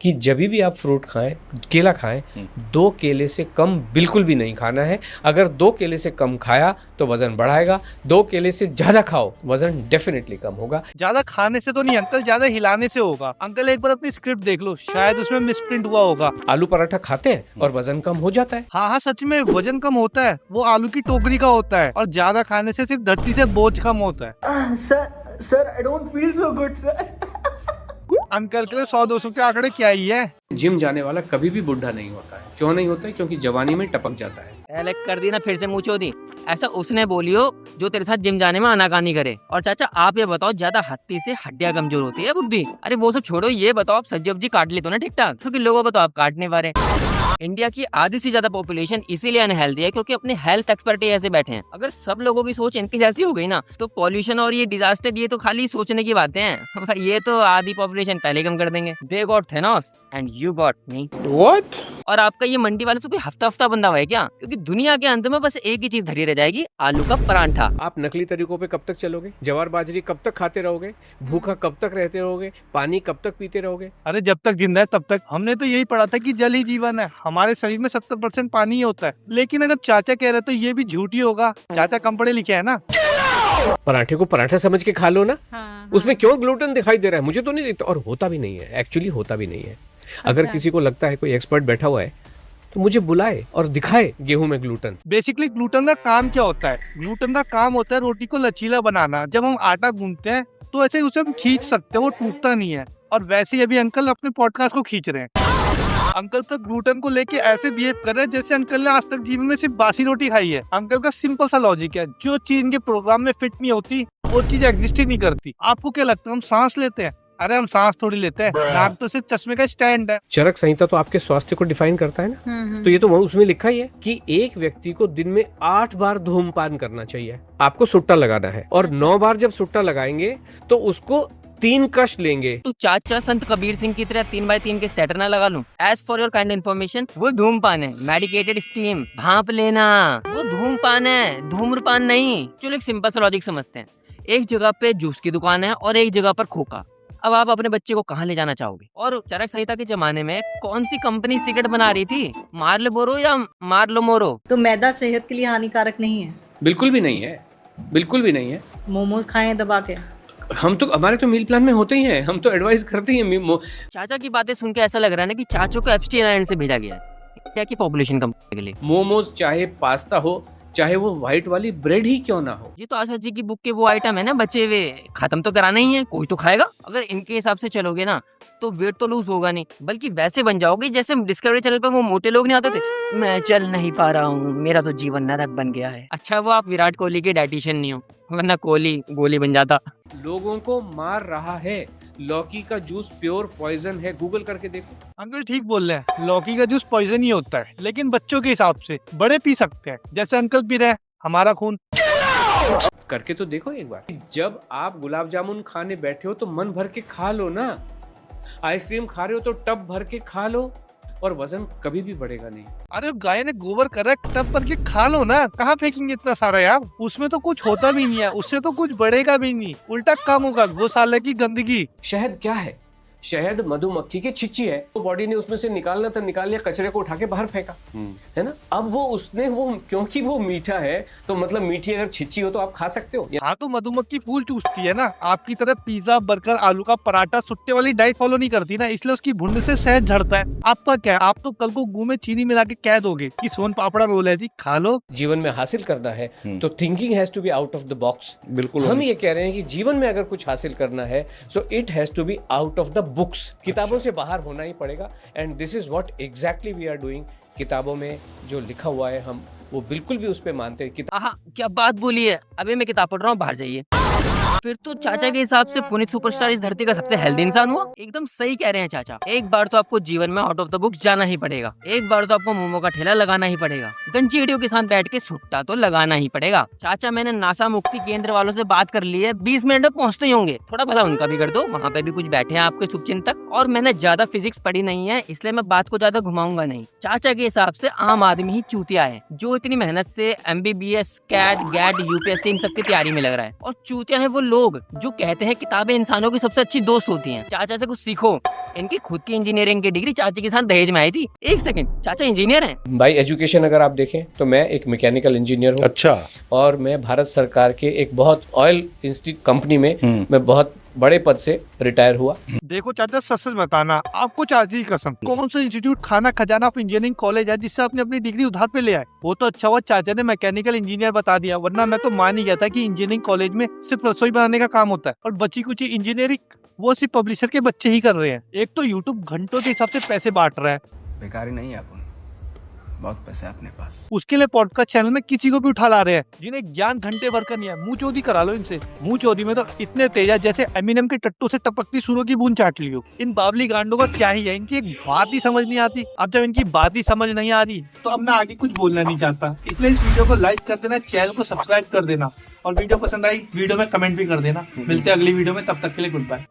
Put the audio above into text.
कि जब भी आप फ्रूट खाएं, केला खाएं, 2 केले से कम बिल्कुल भी नहीं खाना है। अगर 2 केले से कम खाया तो वजन बढ़ाएगा, 2 केले से ज्यादा खाओ वजन डेफिनेटली कम होगा। ज्यादा खाने से तो नहीं अंकल, ज्यादा हिलाने से होगा। अंकल एक बार अपनी स्क्रिप्ट देख लो, शायद उसमें मिसप्रिंट हुआ होगा। आलू पराठा खाते हैं और वजन कम हो जाता है। हाँ सच में वजन कम होता है, वो आलू की टोकरी का होता है। और ज्यादा खाने से सिर्फ धरती से बोझ कम होता है। Sir I don't feel so good sir. Uncle के लिए 100-200 के आंकड़े क्या ही है। जिम जाने वाला कभी भी बुढ़ा नहीं होता है। क्यों नहीं होता है? क्योंकि जवानी में टपक जाता है। पहले कर दी ना, फिर से मुँह चोदी। ऐसा उसने बोलियो जो तेरे साथ जिम जाने में आनाकानी करे। और चाचा आप ये बताओ, ज्यादा हत्ती से हड्डियां कमजोर होती है बुद्धि? अरे वो सब छोड़ो, ये बताओ आप सब्जी वब्जी काट लेते हो ना ठीक ठाक, क्योंकि लोगों को तो आप काटने वाले। इंडिया की आधी से ज्यादा पॉपुलेशन इसीलिए अनहेल्दी है क्योंकि अपने हेल्थ एक्सपर्ट ऐसे बैठे हैं। अगर सब लोगों की सोच इनकी जैसी हो गई ना, तो पॉल्यूशन और ये डिजास्टर ये तो खाली सोचने की बातें हैं। ये तो आधी पॉपुलेशन पहले कम कर देंगे। They got Thanos and you got me. What? और आपका ये मंडी वाले से कोई हफ्ता बंधा हुआ है क्या? क्योंकि दुनिया के अंत में बस एक ही चीज धरी रह जाएगी, आलू का परांठा। आप नकली तरीकों पे कब तक चलोगे? जवार बाजरी कब तक खाते रहोगे? भूखा कब तक रहते रहोगे? पानी कब तक पीते रहोगे? अरे जब तक जिंदा है तब तक। हमने तो यही पढ़ा था कि जल ही जीवन है। हमारे शरीर में 70% पानी ही होता है। लेकिन अगर चाचा कह रहे तो ये भी झूठ ही होगा। चाचा कम पढ़े लिखे है ना। पराठे को पराठा समझ के खा लो ना। हाँ, उसमें क्यों ग्लूटेन दिखाई दे रहा है? मुझे तो नहीं दिखता, और होता भी नहीं है, एक्चुअली होता भी नहीं है। अगर अच्छा। किसी को लगता है कोई एक्सपर्ट बैठा हुआ है तो मुझे बुलाए और दिखाए गेहूं में ग्लूटेन। बेसिकली ग्लूटेन का काम क्या होता है? ग्लूटेन का काम होता है रोटी को लचीला बनाना। जब हम आटा गूंथते हैं तो ऐसे उसे हम खींच सकते हैं, वो टूटता नहीं है। और वैसे ही अभी अंकल अपने पॉडकास्ट को खींच रहे हैं। अंकल तो ग्लूटेन को लेके ऐसे बिहेव कर रहे हैं जैसे अंकल ने आज तक जीवन में सिर्फ बासी रोटी खाई है। अंकल का सिंपल सा लॉजिक है, जो चीज इनके प्रोग्राम में फिट नहीं होती वो चीज एग्जिस्ट ही नहीं करती। आपको क्या लगता है हम सांस लेते हैं? अरे हम सांस थोड़ी लेते हैं, नाक तो सिर्फ चश्मे का स्टैंड है। चरक संहिता तो आपके स्वास्थ्य को डिफाइन करता है ना। तो ये तो उसमें लिखा ही है कि एक व्यक्ति को दिन में 8 बार धूम्रपान करना चाहिए। आपको सुट्टा लगाना है और 9 बार जब सुट्टा लगाएंगे तो उसको 3 कश लेंगे। तो चाचा संत कबीर सिंह की तरह 3x3 के सेटर ना लगा लूं? As for your kind information, वो धूमपान है, मेडिकेटेड स्टीम, भाप लेना। वो धूमपान है, धूम्रपान नहीं। चलो एक सिंपल सा लॉजिक समझते हैं। एक जगह पे जूस की दुकान है और एक जगह पर खोखा। अब आप अपने बच्चे को कहाँ ले जाना चाहोगे? और चरक संहिता के जमाने में कौन सी कंपनी सिगरेट बना रही थी? मार्लबोरो या मार्लो मोरो? तो मैदा सेहत के लिए हानिकारक नहीं है? बिल्कुल भी नहीं है, बिल्कुल भी नहीं है। मोमोज खाएं दबा के। हम तो, हमारे तो मील प्लान में होते ही हैं, हम तो एडवाइस करते ही हैं। चाचा की बातें सुन के ऐसा लग रहा है ना कि चाचो को एप्स्टीन आइलैंड से भेजा गया है क्या की पॉपुलेशन कम करने के लिए। मोमोज चाहे पास्ता हो, चाहे वो व्हाइट वाली ब्रेड ही क्यों ना हो। ये तो आशा जी की बुक के वो आइटम है ना, बचे हुए, खत्म तो कराना ही है, कोई तो खाएगा। अगर इनके हिसाब से चलोगे ना तो वेट तो लूज होगा नहीं, बल्कि वैसे बन जाओगे जैसे डिस्कवरी चैनल पे वो मोटे लोग नहीं आते थे, मैं चल नहीं पा रहा हूँ, मेरा तो जीवन नरक बन गया है। अच्छा वो आप विराट कोहली के डाइटिशियन नहीं हो, वरना कोहली गोली बन जाता। लोगों को मार रहा है। लौकी का जूस प्योर पॉइजन है, गूगल करके देखो। अंकल ठीक बोल रहे हैं, लौकी का जूस पॉइजन ही होता है, लेकिन बच्चों के हिसाब से। बड़े पी सकते हैं, जैसे अंकल पी रहे हैं, हमारा खून। करके तो देखो एक बार। जब आप गुलाब जामुन खाने बैठे हो तो मन भर के खा लो ना। आइसक्रीम खा रहे हो तो टब भर के खा लो, और वजन कभी भी बढ़ेगा नहीं। अरे गाय ने गोबर करा, टब भर के खा लो ना। कहाँ फेंकेंगे इतना सारा यार? उसमें तो कुछ होता भी नहीं है, उससे तो कुछ बढ़ेगा भी नहीं, उल्टा कम होगा। गौशाला की गंदगी। शहद क्या है? शहद मधुमक्खी की छिच्ची है, तो बॉडी ने उसमें से निकालना था, निकाल लिया, कचरे को उठा के बाहर फेंका, है ना। अब वो उसने वो क्योंकि वो मीठा है तो मतलब मीठी अगर छिच्ची हो तो आप खा सकते हो। हाँ तो मधुमक्खी फूल चूसती है ना। आपकी तरह पिज्जा, बर्गर, आलू का पराठा, सुट्टे वाली डाइट फॉलो नहीं करती ना, इसलिए उसकी भुंड से शहद झड़ता है। आपका क्या है? आप तो कल को गुड़ में चीनी मिला के कह दोगे कि सोन पापड़ा रोल है जी, खा लो। जीवन में हासिल करना है तो thinking has to be out of the box. बिल्कुल। हम ये कह रहे हैं कि जीवन में अगर कुछ हासिल करना है so it has to be out of the books. किताबों से बाहर होना ही पड़ेगा, and this is what exactly we are doing. किताबों में जो लिखा हुआ है हम वो बिल्कुल भी उस पे मानते हैं। आहा क्या बात बोली है, अभी मैं किताब पढ़ रहा हूँ, बाहर जाइए। फिर तो चाचा के हिसाब से पुनीत सुपरस्टार इस धरती का सबसे हेल्दी इंसान हुआ। एकदम सही कह रहे हैं चाचा। एक बार तो आपको जीवन में आउट ऑफ द बुक्स जाना ही पड़ेगा। एक बार तो आपको मोमो का ठेला लगाना ही पड़ेगा। गंजीड़ियों के साथ बैठ के सुट्टा तो लगाना ही पड़ेगा। चाचा मैंने नासा मुक्ति केंद्र वालों से बात कर ली है, 20 मिनट में पहुंचते ही होंगे। थोड़ा भला उनका भी कर दो, वहाँ पे भी कुछ बैठे हैं आपके शुभचिंतक। और मैंने ज्यादा फिजिक्स पढ़ी नहीं है, इसलिए मैं बात को ज्यादा घुमाऊंगा नहीं। चाचा के हिसाब से आम आदमी ही चूतिया है, जो इतनी मेहनत से MBBS, कैट, गैट, UPSC इन सब की तैयारी में लग रहा है। और चूतिया है वो लोग जो कहते हैं किताबें इंसानों की सबसे अच्छी दोस्त होती हैं, चाचा से कुछ सीखो। इनकी खुद की इंजीनियरिंग की डिग्री चाची के साथ दहेज में आई थी। एक सेकंड, चाचा इंजीनियर हैं? भाई एजुकेशन अगर आप देखें तो मैं एक मैकेनिकल इंजीनियर हूँ। अच्छा। और मैं भारत सरकार के एक बहुत ऑयल इंस्टीट्यूट कंपनी में मैं बहुत बड़े पद से रिटायर हुआ। देखो चाचा, सच सच बताना, आपको चाची की कसम, कौन सा इंस्टीट्यूट खाना खजाना ऑफ इंजीनियरिंग कॉलेज है जिससे आपने अपनी डिग्री उधार पे ले आए? वो तो अच्छा हुआ चाचा ने मैकेनिकल इंजीनियर बता दिया, वरना मैं तो मान ही गया था कि इंजीनियरिंग कॉलेज में सिर्फ रसोई बनाने का काम होता है और बची कुछ इंजीनियरिंग वो सिर्फ पब्लिशर के बच्चे ही कर रहे हैं। एक तो यूट्यूब घंटों के हिसाब से पैसे बांट रहा है, बेकारी नहीं है अपन, बहुत पैसे है अपने पास। उसके लिए पॉडकास्ट चैनल में किसी को भी उठा ला रहे हैं जिन्हें ज्ञान घंटे भर का नहीं है। मुंह चोदी करा लो इनसे। मुंह चोदी में तो इतने तेज है जैसे एमिनेम के टट्टू से टपकती सूरों की बूंद चाट लियो। इन बावली गांडों का क्या ही है, इनकी एक बात ही समझ नहीं आती। अब जब इनकी बात ही समझ नहीं आ रही तो अब मैं आगे कुछ बोलना नहीं चाहता, इसलिए इस वीडियो को लाइक कर देना, चैनल को सब्सक्राइब कर देना और वीडियो पसंद आई वीडियो में कमेंट भी कर देना। मिलते हैं अगली वीडियो में, तब तक के लिए गुड बाय।